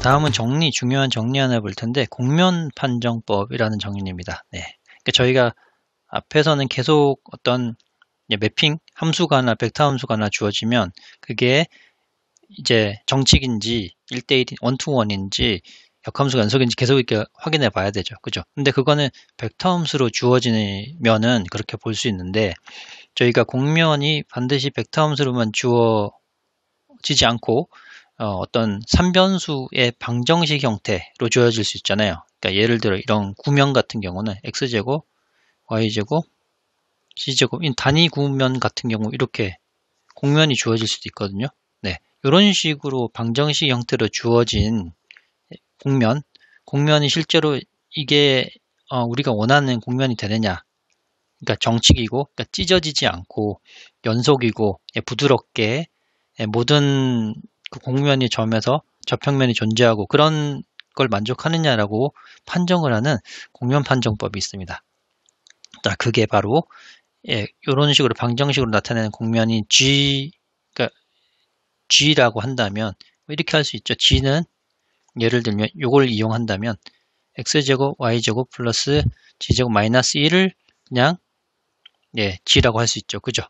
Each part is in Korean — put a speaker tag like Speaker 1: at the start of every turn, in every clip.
Speaker 1: 다음은 중요한 정리 하나 볼 텐데, 공면 판정법이라는 정리입니다. 네. 그러니까 저희가 앞에서는 계속 어떤 매핑 함수가 하나, 벡터 함수가 하나 주어지면, 그게 이제 정칙인지 1대1, 원투원인지 역함수가 연속인지 계속 이렇게 확인해 봐야 되죠. 그죠? 근데 그거는 벡터 함수로 주어지면은 그렇게 볼 수 있는데, 저희가 공면이 반드시 벡터 함수로만 주어지지 않고 어떤 3변수의 방정식 형태로 주어질 수 있잖아요. 그러니까 예를 들어 이런 구면 같은 경우는 x제곱, y제곱, c제곱, 단위 구면 같은 경우 이렇게 공면이 주어질 수도 있거든요. 네, 이런 식으로 방정식 형태로 주어진 공면이 실제로 이게 우리가 원하는 공면이 되느냐, 그러니까 정칙이고, 그러니까 찢어지지 않고 연속이고 부드럽게 모든 그 공면이 점에서 접평면이 존재하고 그런 걸 만족하느냐라고 판정을 하는 공면 판정법이 있습니다. 자, 그게 바로 이런 식으로 방정식으로 나타내는 공면이 그러니까 G라고 한다면 이렇게 할 수 있죠. G는 예를 들면 이걸 이용한다면 x제곱 y제곱 플러스 g제곱 마이너스 1을 그냥 G라고 할 수 있죠. 그죠?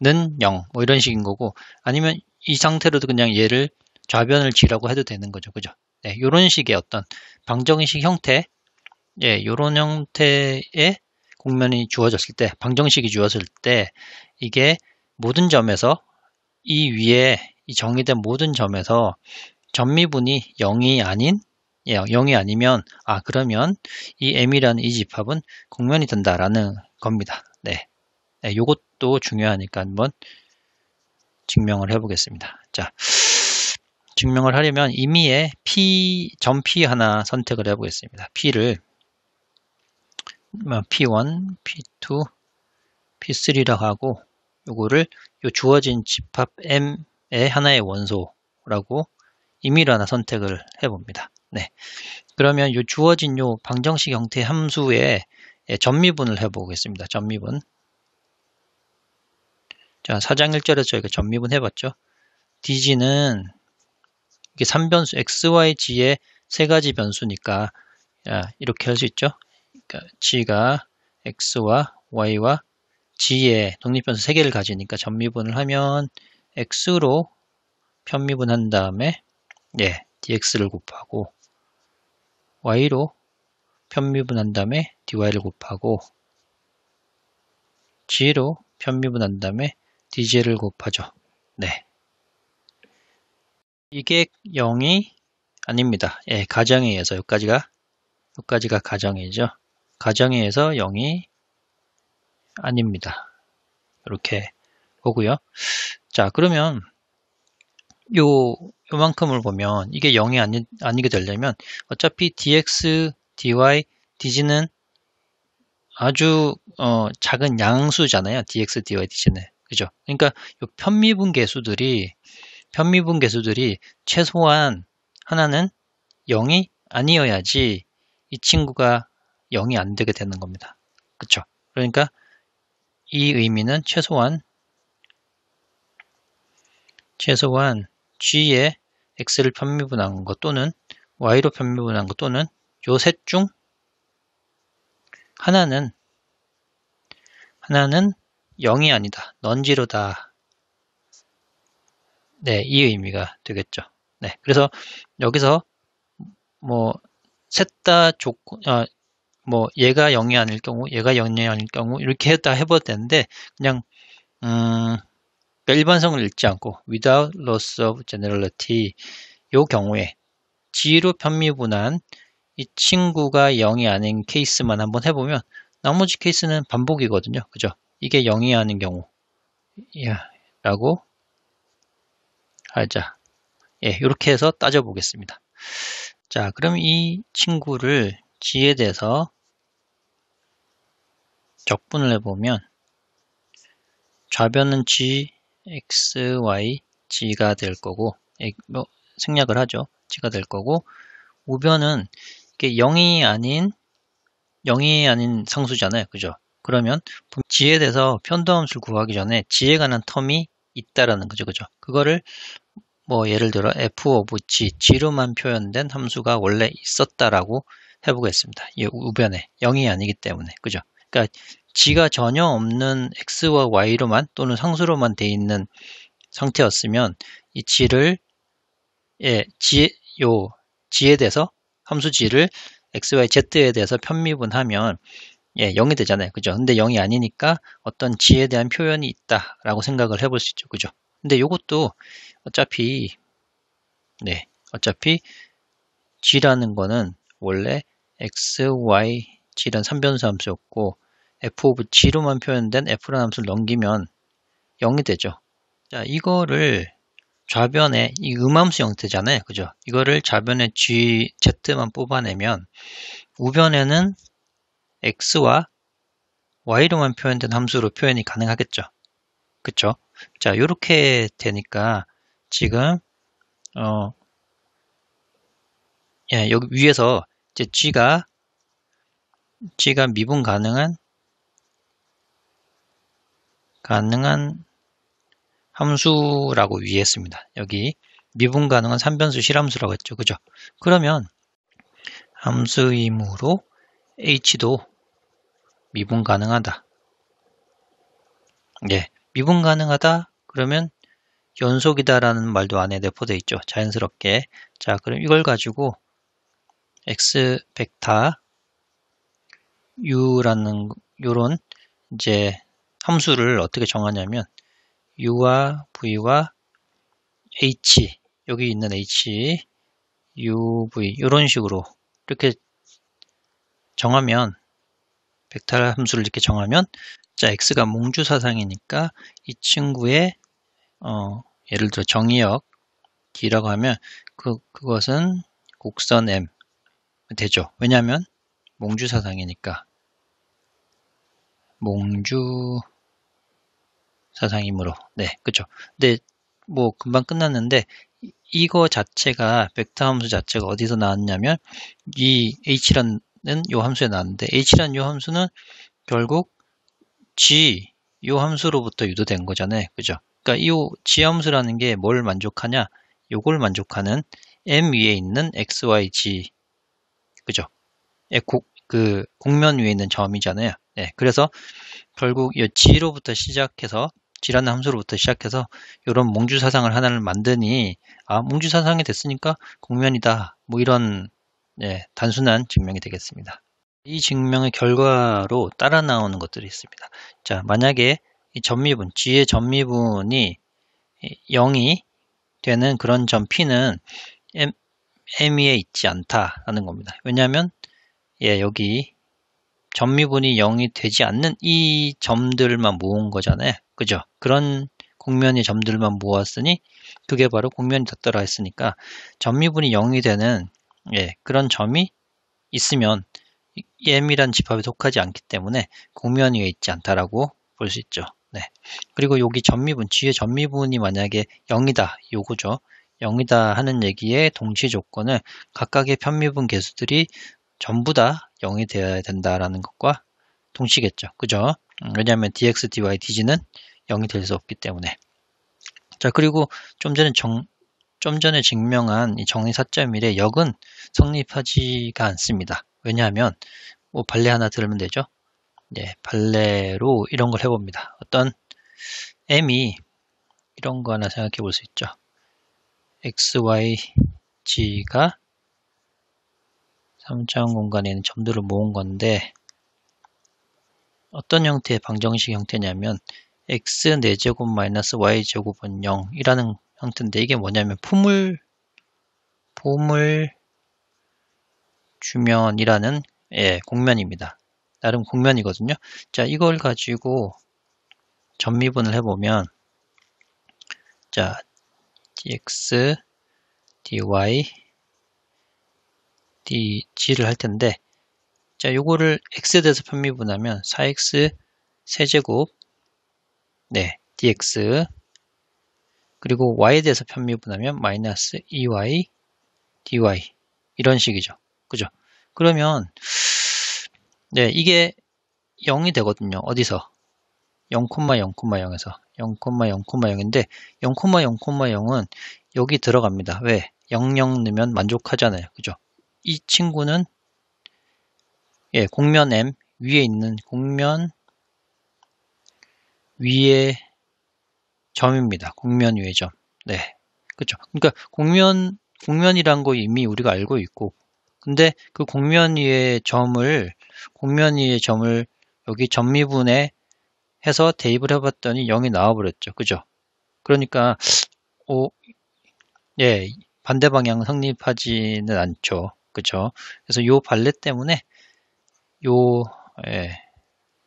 Speaker 1: 는 0, 뭐 이런 식인 거고, 아니면 이 상태로도 그냥 얘를 좌변을 G라고 해도 되는 거죠. 그죠? 이런 식의 어떤 방정식 형태, 이런 형태의 공면이 주어졌을 때, 방정식이 주어졌을 때, 이게 모든 점에서, 이 위에 이 정의된 모든 점에서 점미분이 0이 아닌, 0이 아니면, 그러면 이 M이라는 이 집합은 공면이 된다라는 겁니다. 요것도 중요하니까 한번 증명을 해보겠습니다. 자, 증명을 하려면 임의의 점 P 하나 선택을 해보겠습니다. P를 P1, P2, P3라고 하고, 요거를 요 주어진 집합 M의 하나의 원소라고 임의로 하나 선택을 해봅니다. 그러면 요 주어진 요 방정식 형태의 함수의 점미분을 해보겠습니다. 점미분. 자, 4장 1절에서 저희가 점미분 해봤죠. DG는 이게 3변수 x, y, g의 세 가지 변수니까 이렇게 할 수 있죠. 그러니까 g가 x와 y와 g의 독립변수 3개를 가지니까 점미분을 하면 x로 편미분한 다음에 dx를 곱하고 y로 편미분한 다음에 dy를 곱하고 g로 편미분한 다음에 dg를 곱하죠. 이게 0이 아닙니다. 가정에 의해서 여기까지가 가정이죠. 가정에 의해서 0이 아닙니다. 이렇게 보고요. 자, 그러면 요만큼을 보면 이게 0이 아니게 되려면 어차피 dx, dy, dg는 아주 작은 양수잖아요. dx, dy, dg는. 그죠? 그러니까 요 편미분 계수들이 최소한 하나는 0이 아니어야지 이 친구가 0이 안 되게 되는 겁니다. 그쵸? 그러니까 이 의미는 최소한 G에 X를 편미분한 것 또는 Y로 편미분한 것 또는 요 셋 중 하나는 0이 아니다. 넌지로다. 이 의미가 되겠죠. 그래서 여기서 셋 다 조건, 얘가 0이 아닐 경우, 얘가 0이 아닐 경우 이렇게 했다 해봐도 되는데 그냥 일반성을 읽지 않고 without loss of generality 요 경우에 G로 편미분한 이 친구가 0이 아닌 케이스만 한번 해보면 나머지 케이스는 반복이거든요. 그죠? 이게 0이 아닌 경우 라고 하자. 이렇게 해서 따져보겠습니다. 자, 그럼 이 친구를 G에 대해서 적분을 해보면 좌변은 G, X, Y, G가 될 거고 생략을 하죠. G가 될 거고 우변은 이게 0이 아닌 상수잖아요. 그죠? 그러면 G에 대해서 편도함수를 구하기 전에 G에 관한 텀이 있다라는 거죠. 그죠? 그거를 뭐 예를 들어 f of g로만 표현된 함수가 원래 있었다라고 해보겠습니다. 이 우변에 0이 아니기 때문에, 그죠? 그러니까 g가 전혀 없는 x와 y로만 또는 상수로만 돼 있는 상태였으면 이 g를 g에 대해서 함수 g를 x, y, z에 대해서 편미분하면 0이 되잖아요. 그죠? 근데 0이 아니니까 어떤 g에 대한 표현이 있다라고 생각을 해볼 수 있죠. 그죠? 근데 이것도 어차피 g라는 거는 원래 x, y, g란 3변수 함수였고 f of g로만 표현된 f라는 함수를 넘기면 0이 되죠. 자, 이거를 좌변에 이 음함수 형태잖아요. 그죠? 이거를 좌변에 g, z만 뽑아내면 우변에는 x와 y로만 표현된 함수로 표현이 가능하겠죠. 그쵸? 자, 이렇게 되니까 지금 여기 위에서 이제 g가 미분 가능한 함수라고 위했습니다. 여기 미분 가능한 3변수 실함수라고 했죠. 그죠? 그러면 함수이므로 h도 미분 가능하다. 미분 가능하다 그러면 연속이다라는 말도 안에 내포되어 있죠. 자연스럽게. 자, 그럼 이걸 가지고 x 벡터 u라는 요런 이제 함수를 어떻게 정하냐면 u와 v와 h 여기 있는 h, u, v 이런 식으로 이렇게 정하면 벡터 함수를 이렇게 정하면 자 x가 몽주사상이니까 이 친구의 예를 들어 정의역 d라고 하면 그것은 곡선 m 되죠. 왜냐하면 몽주사상이니까 몽주사상이므로 그죠. 근데 뭐 금방 끝났는데 이거 자체가 벡터 함수 자체가 어디서 나왔냐면 이 h라는 요 함수에 나왔는데 h라는 요 함수는 결국 g 요 함수로부터 유도된 거잖아요. 그죠? 그러니까 이 g 함수라는 게 뭘 만족하냐? 요걸 만족하는 m 위에 있는 x, y, g 그죠? 그 곡면 위에 있는 점이잖아요. 그래서 결국 이 g로부터 시작해서 g라는 함수로부터 시작해서 이런 몽주사상을 하나를 만드니 몽주사상이 됐으니까 곡면이다. 뭐 이런 단순한 증명이 되겠습니다. 이 증명의 결과로 따라 나오는 것들이 있습니다. 자, 만약에 이 점미분, g의 점미분이 0이 되는 그런 점 P는 M 위에 있지 않다라는 겁니다. 왜냐하면 여기 점미분이 0이 되지 않는 이 점들만 모은 거잖아요. 그죠? 그런 곡면의 점들만 모았으니 그게 바로 곡면이 덧더라 했으니까 점미분이 0이 되는 그런 점이 있으면 M이란 집합에 속하지 않기 때문에 곡면 위에 있지 않다라고 볼 수 있죠. 그리고 여기 점미분, G의 점미분이 만약에 0이다, 요거죠. 0이다 하는 얘기의 동시 조건은 각각의 편미분 계수들이 전부 다 0이 되어야 된다라는 것과 동시겠죠. 그죠? 왜냐하면 dx, dy, dg는 0이 될 수 없기 때문에. 자, 그리고 좀 전에 증명한 이 정의 4.1의 역은 성립하지가 않습니다. 왜냐하면 뭐 발레 하나 들으면 되죠. 발레로 이런 걸 해봅니다. 어떤 m이 이런 거 하나 생각해 볼 수 있죠. x, y, g가 3차원 공간에 있는 점들을 모은 건데 어떤 형태의 방정식 형태냐면 x 4제곱 마이너스 y제곱은 0이라는 형태인데 이게 뭐냐면 폼을 주면이라는 곡면입니다. 나름 곡면이거든요. 자, 이걸 가지고 점미분을 해보면 자, dx, dy, dg를 할 텐데 자, 요거를 x에 대해서 편미분하면 4x 세제곱 dx 그리고 y에 대해서 편미분하면 마이너스 2y dy 이런 식이죠. 그죠? 그러면 이게 0이 되거든요. 어디서? 0,0,0에서 0,0,0인데 0,0,0은 여기 들어갑니다. 왜? 00 넣으면 만족하잖아요. 그죠? 이 친구는 예, 곡면 M 위에 있는 곡면 위의 점입니다. 곡면 위의 점. 네. 그죠? 그러니까 곡면이란 거 이미 우리가 알고 있고 근데 그 곡면 위의 점을 여기 점미분에 해서 대입을 해봤더니 0이 나와버렸죠. 그죠? 그러니까 예, 반대 방향 성립하지는 않죠. 그죠? 그래서 요 발레 때문에 요 예,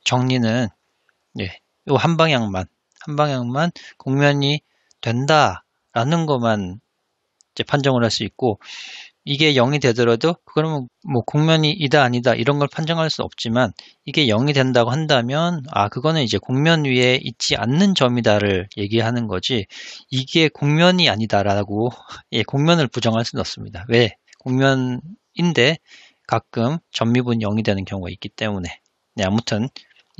Speaker 1: 정리는 예, 요 한 방향만 곡면이 된다라는 것만 이제 판정을 할 수 있고 이게 0이 되더라도 그러면 뭐 곡면이 이다 아니다 이런 걸 판정할 수 없지만 이게 0이 된다고 한다면 그거는 이제 곡면 위에 있지 않는 점이다를 얘기하는 거지 이게 곡면이 아니다라고 예, 곡면을 부정할 수는 없습니다. 왜? 곡면인데 가끔 점미분 0이 되는 경우가 있기 때문에 네, 아무튼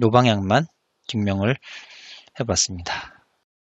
Speaker 1: 요 방향만 증명을 해봤습니다.